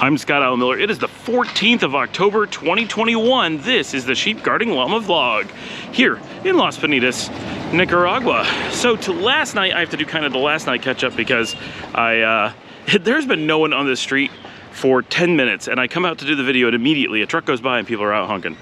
I'm Scott Allen Miller. It is the 14th of October, 2021. This is the Sheep Guarding Llama vlog here in Las Penitas, Nicaragua. So to last night, I have to do kind of the last night catch up because there's been no one on this street for 10 minutes and I come out to do the video and immediately a truck goes by and people are out honking.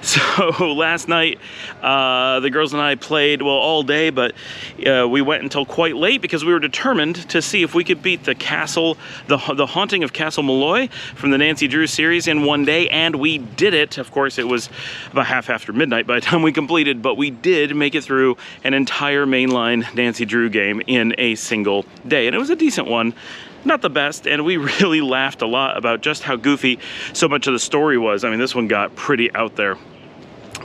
So last night, the girls and I played, well, all day, but we went until quite late because we were determined to see if we could beat the castle, the haunting of Castle Malloy from the Nancy Drew series in one day, and we did it. Of course, it was about half after midnight by the time we completed, but we did make it through an entire mainline Nancy Drew game in a single day, and it was a decent one. Not the best, and we really laughed a lot about just how goofy so much of the story was. I mean, this one got pretty out there.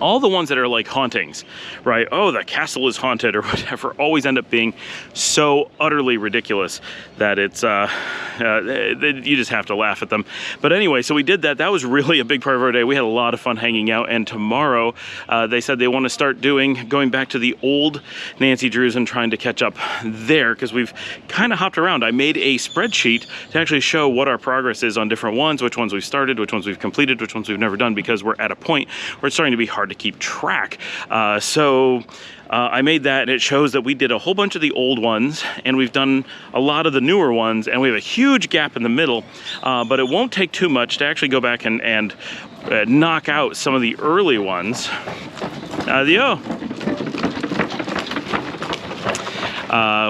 All the ones that are like hauntings, right? Oh, the castle is haunted or whatever, always end up being so utterly ridiculous that it's, you just have to laugh at them. But anyway, so we did that. That was really a big part of our day. We had a lot of fun hanging out, and tomorrow they said they want to start going back to the old Nancy Drews and trying to catch up there because we've kind of hopped around. I made a spreadsheet to actually show what our progress is on different ones, which ones we've started, which ones we've completed, which ones we've never done, because we're at a point where it's starting to be hard to keep track. I made that, and it shows that we did a whole bunch of the old ones and we've done a lot of the newer ones, and we have a huge gap in the middle, but it won't take too much to actually go back and knock out some of the early ones.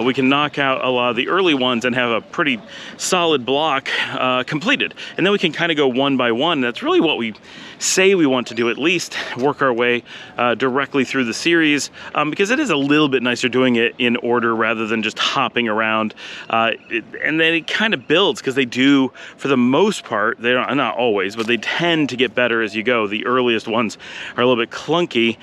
We can knock out a lot of the early ones and have a pretty solid block completed. And then we can kind of go one by one. That's really what we say we want to do, at least work our way directly through the series, because it is a little bit nicer doing it in order rather than just hopping around. And then it kind of builds, because they do, for the most part, they don't, not always, but they tend to get better as you go. The earliest ones are a little bit clunky.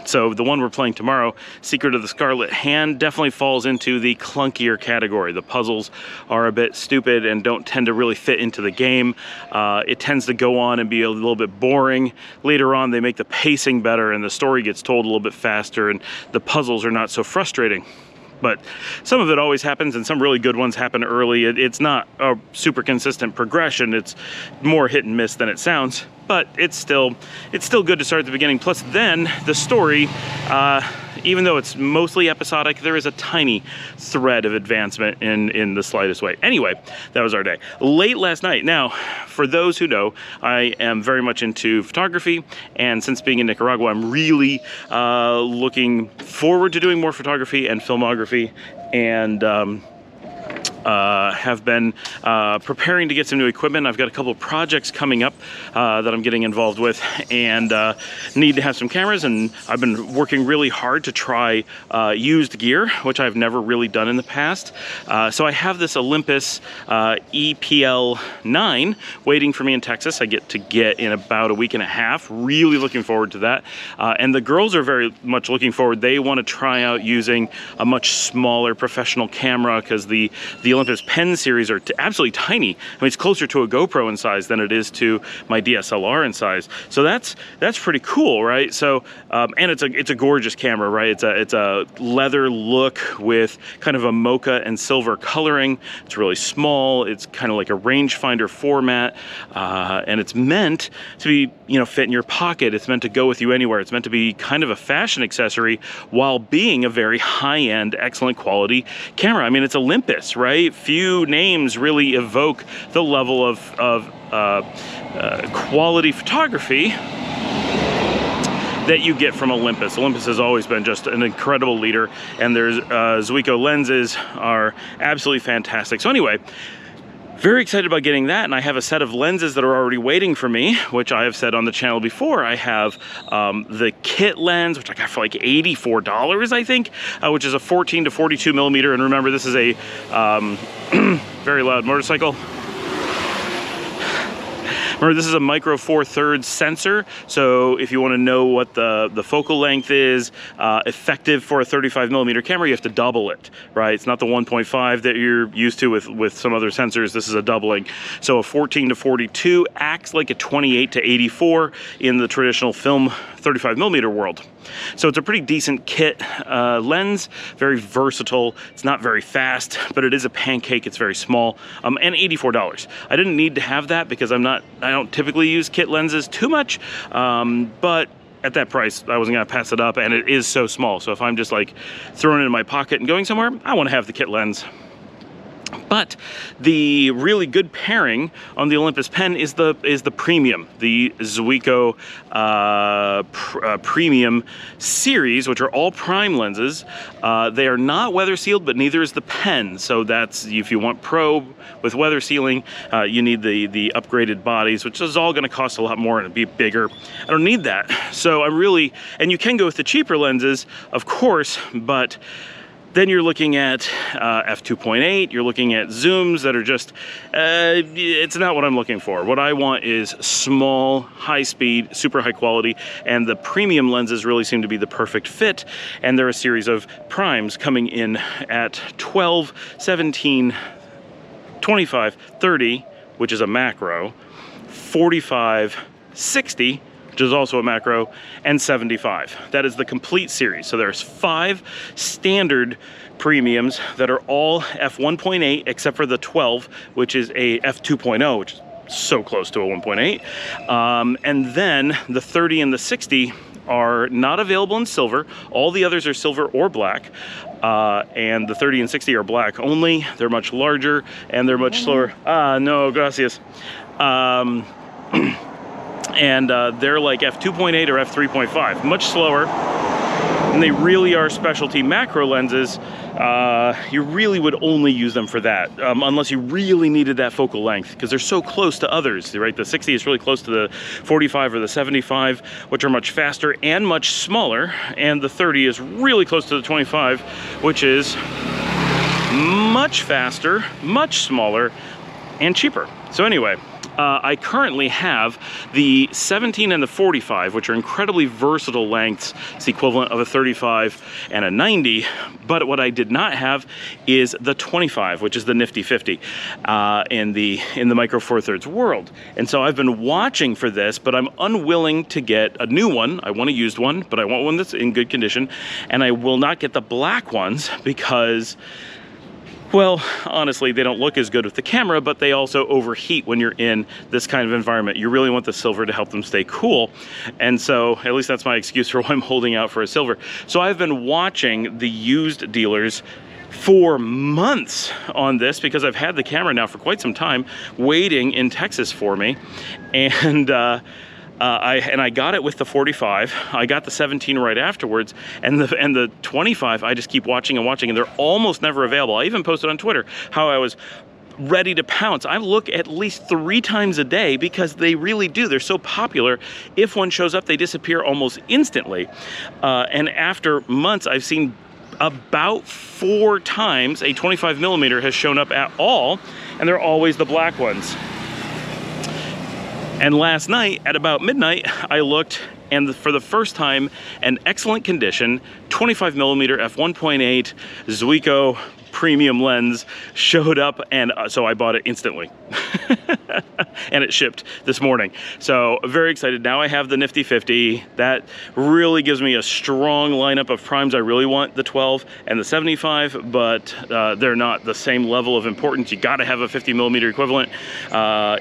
So the one we're playing tomorrow, Secret of the Scarlet Hand, definitely falls into the clunkier category. The puzzles are a bit stupid and don't tend to really fit into the game. It tends to go on and be a little bit boring. Later on, they make the pacing better and the story gets told a little bit faster and the puzzles are not so frustrating. But some of it always happens, and some really good ones happen early. It's not a super consistent progression. It's more hit and miss than it sounds, but it's still good to start at the beginning. Plus then the story, even though it's mostly episodic, there is a tiny thread of advancement in the slightest way. Anyway, that was our day. Late last night. Now, for those who know, I am very much into photography, and since being in Nicaragua, I'm really looking forward to doing more photography and filmography, and have been preparing to get some new equipment. I've got a couple of projects coming up that I'm getting involved with, and need to have some cameras, and I've been working really hard to try used gear, which I've never really done in the past. So I have this Olympus EPL 9 waiting for me in Texas. I get in about a week and a half. Really looking forward to that. And the girls are very much looking forward. They want to try out using a much smaller professional camera, because the Olympus Pen series are absolutely tiny. I mean, it's closer to a GoPro in size than it is to my DSLR in size. So that's pretty cool, right? So and it's a gorgeous camera, right? It's a leather look with kind of a mocha and silver coloring. It's really small. It's kind of like a rangefinder format, and it's meant to be, fit in your pocket. It's meant to go with you anywhere. It's meant to be kind of a fashion accessory while being a very high-end, excellent quality camera. I mean, it's Olympus, right? Few names really evoke the level of quality photography that you get from Olympus. Olympus has always been just an incredible leader, and their Zuiko lenses are absolutely fantastic. So anyway, very excited about getting that, and I have a set of lenses that are already waiting for me, which I have said on the channel before. I have the kit lens, which I got for like $84, I think, which is a 14 to 42 millimeter. And remember, this is a very loud motorcycle. Remember, this is a micro 4/3 sensor, so if you want to know what the focal length is effective for a 35 millimeter camera, you have to double it, right? It's not the 1.5 that you're used to with some other sensors. This is a doubling. So a 14 to 42 acts like a 28 to 84 in the traditional film 35mm world. So it's a pretty decent kit lens, very versatile. It's not very fast, but it is a pancake. It's very small, and $84. I didn't need to have that because I don't typically use kit lenses too much, but at that price, I wasn't gonna pass it up, and it is so small. So if I'm just like throwing it in my pocket and going somewhere, I wanna have the kit lens. But the really good pairing on the Olympus pen is the premium, the Zuiko premium series, which are all prime lenses. They are not weather sealed, but neither is the pen. So that's, if you want pro with weather sealing, you need the upgraded bodies, which is all going to cost a lot more and be bigger. I don't need that. So I'm really, and you can go with the cheaper lenses, of course, but then you're looking at f2.8, you're looking at zooms that are just, it's not what I'm looking for. What I want is small, high speed, super high quality, and the premium lenses really seem to be the perfect fit. And there are a series of primes coming in at 12, 17, 25, 30, which is a macro, 45, 60, which is also a macro, and 75. That is the complete series. So there's 5 standard premiums that are all f1.8 except for the 12, which is a f2.0, which is so close to a 1.8. And then the 30 and the 60 are not available in silver. All the others are silver or black. And the 30 and 60 are black only. They're much larger and they're much slower. No, gracias. And they're like f2.8 or f3.5, much slower, and they really are specialty macro lenses. You really would only use them for that, unless you really needed that focal length, because they're so close to others, right? The 60 is really close to the 45 or the 75, which are much faster and much smaller, and the 30 is really close to the 25, which is much faster, much smaller, and cheaper. So anyway, I currently have the 17 and the 45, which are incredibly versatile lengths. It's the equivalent of a 35 and a 90, but what I did not have is the 25, which is the nifty 50 in the Micro Four Thirds world. And so I've been watching for this, but I'm unwilling to get a new one. I want a used one, but I want one that's in good condition, and I will not get the black ones because, well, honestly, they don't look as good with the camera, but they also overheat when you're in this kind of environment. You really want the silver to help them stay cool. And so, at least that's my excuse for why I'm holding out for a silver. So I've been watching the used dealers for months on this because I've had the camera now for quite some time, waiting in Texas for me. And I got it with the 45. I got the 17 right afterwards, and the 25. I just keep watching and watching, and they're almost never available. I even posted on Twitter how I was ready to pounce. I look at least 3 times a day because they really do. They're so popular. If one shows up, they disappear almost instantly. And after months, I've seen about 4 times a 25mm has shown up at all, and they're always the black ones. And last night at about midnight, I looked, and for the first time, an excellent condition 25mm f1.8 Zuiko premium lens showed up, and so I bought it instantly. And it shipped this morning. So very excited. Now I have the nifty 50. That really gives me a strong lineup of primes. I really want the 12 and the 75, but they're not the same level of importance. You got to have a 50mm equivalent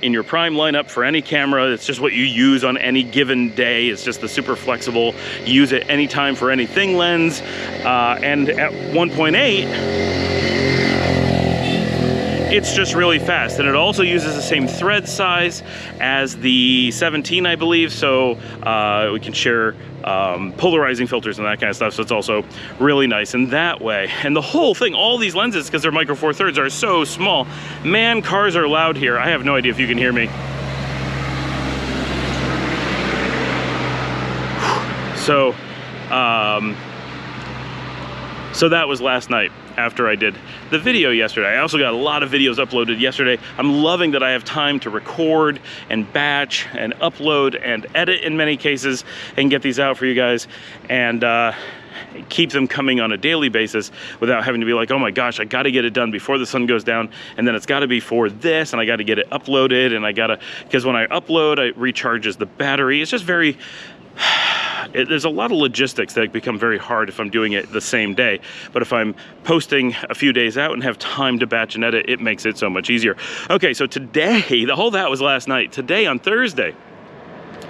in your prime lineup for any camera. It's just what you use on any given day. It's just the super flexible, use it anytime for anything lens. And at 1.8, it's just really fast, and it also uses the same thread size as the 17, I believe, so we can share polarizing filters and that kind of stuff, so it's also really nice in that way. And the whole thing, all these lenses, because they're Micro Four Thirds, are so small. Man, cars are loud here. I have no idea if you can hear me. So, so that was last night after I did the video yesterday. I also got a lot of videos uploaded yesterday. I'm loving that I have time to record and batch and upload and edit in many cases and get these out for you guys, and keep them coming on a daily basis without having to be like, oh my gosh, I got to get it done before the sun goes down, and then it's got to be for this, and I got to get it uploaded, and I got to, because when I upload, it recharges the battery. It's just very there's a lot of logistics that become very hard if I'm doing it the same day. But if I'm posting a few days out and have time to batch and edit, it makes it so much easier. Okay, so today, that was last night. Today on Thursday,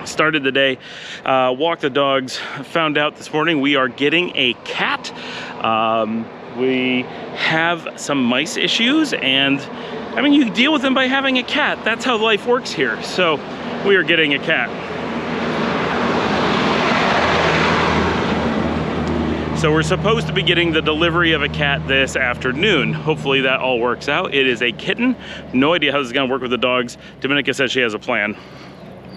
started the day, walked the dogs, found out this morning we are getting a cat. We have some mice issues, and I mean, you deal with them by having a cat. That's how life works here. So we are getting a cat. So we're supposed to be getting the delivery of a cat this afternoon. Hopefully that all works out. It is a kitten. No idea how this is gonna work with the dogs. Dominica says she has a plan.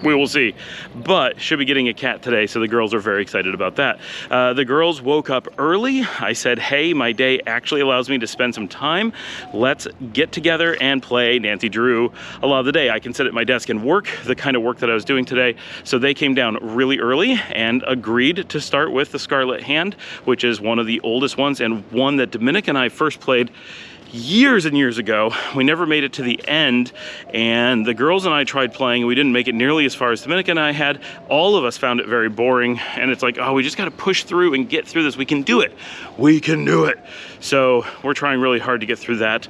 We will see, but should be getting a cat today, so the girls are very excited about that. The girls woke up early. I said, hey, my day actually allows me to spend some time. Let's get together and play Nancy Drew a lot of the day. I can sit at my desk and work, the kind of work that I was doing today. So they came down really early and agreed to start with the Scarlet Hand, which is one of the oldest ones and one that Dominica and I first played years and years ago. We never made it to the end, and the girls and I tried playing. We didn't make it nearly as far as Dominica and I had. All of us found it very boring, and it's like, oh, we just got to push through and get through this. We can do it. We can do it. So we're trying really hard to get through that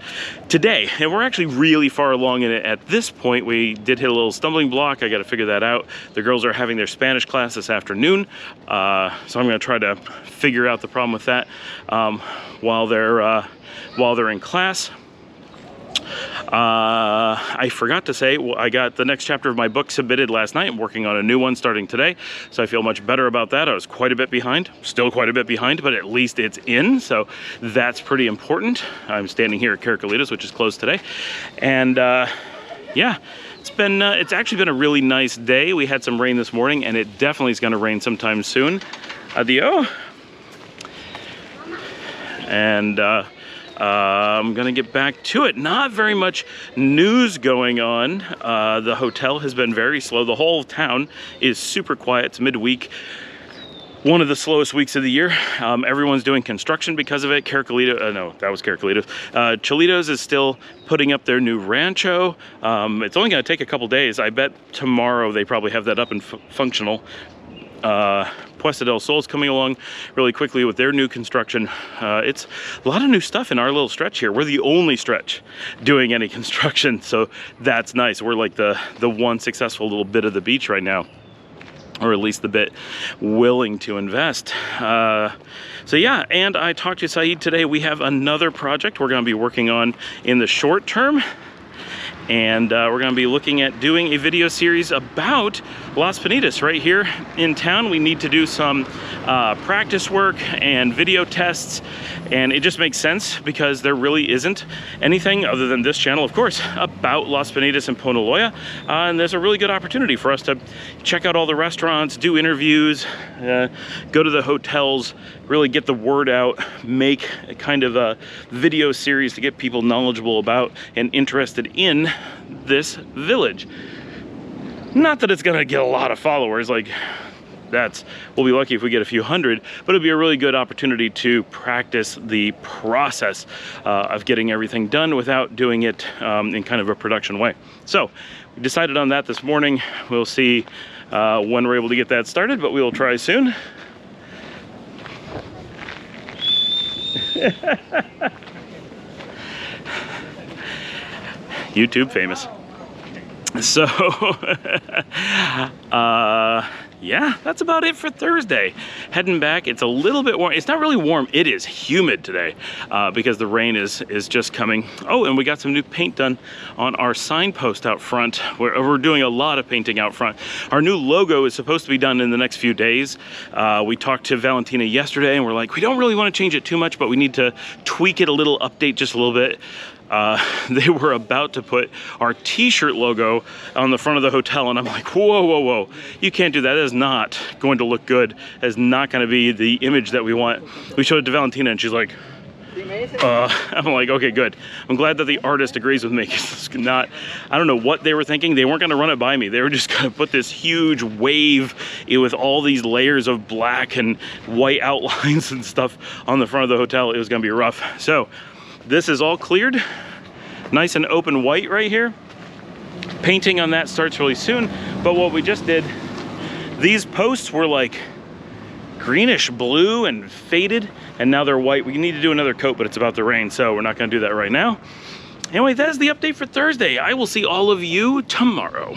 today, and we're actually really far along in it at this point. We did hit a little stumbling block. I got to figure that out. The girls are having their Spanish class this afternoon, so I'm going to try to figure out the problem with that while they're in class. I forgot to say, I got the next chapter of my book submitted last night. I'm working on a new one starting today, so I feel much better about that. I was quite a bit behind, still quite a bit behind, but at least it's in, so that's pretty important. I'm standing here at Caracolitos, which is closed today, and yeah, it's actually been a really nice day. We had some rain this morning, and it definitely is going to rain sometime soon. Adio. And I'm gonna get back to it. Not very much news going on. The hotel has been very slow. The whole town is super quiet. It's midweek. One of the slowest weeks of the year. Everyone's doing construction because of it. No, that was Caracolitos. Cholitos is still putting up their new rancho. It's only gonna take a couple days. I bet tomorrow they probably have that up and functional. Puesta del Sol's coming along really quickly with their new construction. It's a lot of new stuff in our little stretch here. We're the only stretch doing any construction, so that's nice. We're like the one successful little bit of the beach right now, or at least the bit willing to invest. So yeah, and I talked to Saeed today. We have another project we're gonna be working on in the short term. And we're going to be looking at doing a video series about Las Pinitas right here in town. We need to do some practice work and video tests, and it just makes sense because there really isn't anything other than this channel, of course, about Las Pinitas and Ponaloya, and there's a really good opportunity for us to check out all the restaurants, do interviews, go to the hotels, really get the word out, make a kind of a video series to get people knowledgeable about and interested in this village. Not that it's gonna get a lot of followers, like we'll be lucky if we get a few hundred, but it'll be a really good opportunity to practice the process of getting everything done without doing it in kind of a production way. So we decided on that this morning. We'll see when we're able to get that started, but we will try soon. YouTube famous. So yeah, that's about it for Thursday. Heading back, it's a little bit warm. It's not really warm, it is humid today because the rain is just coming. Oh, and we got some new paint done on our signpost out front. We're doing a lot of painting out front. Our new logo is supposed to be done in the next few days. We talked to Valentina yesterday and we're like, we don't really want to change it too much, but we need to tweak it a little, update just a little bit. They were about to put our t-shirt logo on the front of the hotel, and I'm like, whoa, whoa, whoa, you can't do that. That is not going to look good. That is not going to be the image that we want. We showed it to Valentina and she's like, I'm like, okay, good. I'm glad that the artist agrees with me. It's not, I don't know what they were thinking. They weren't going to run it by me. They were just going to put this huge wave with all these layers of black and white outlines and stuff on the front of the hotel. It was going to be rough. So this is all cleared, nice and open white right here. Painting on that starts really soon, but what we just did, these posts were like greenish blue and faded, and now they're white. We need to do another coat, but it's about to rain, so we're not gonna do that right now. Anyway, that is the update for Thursday. I will see all of you tomorrow.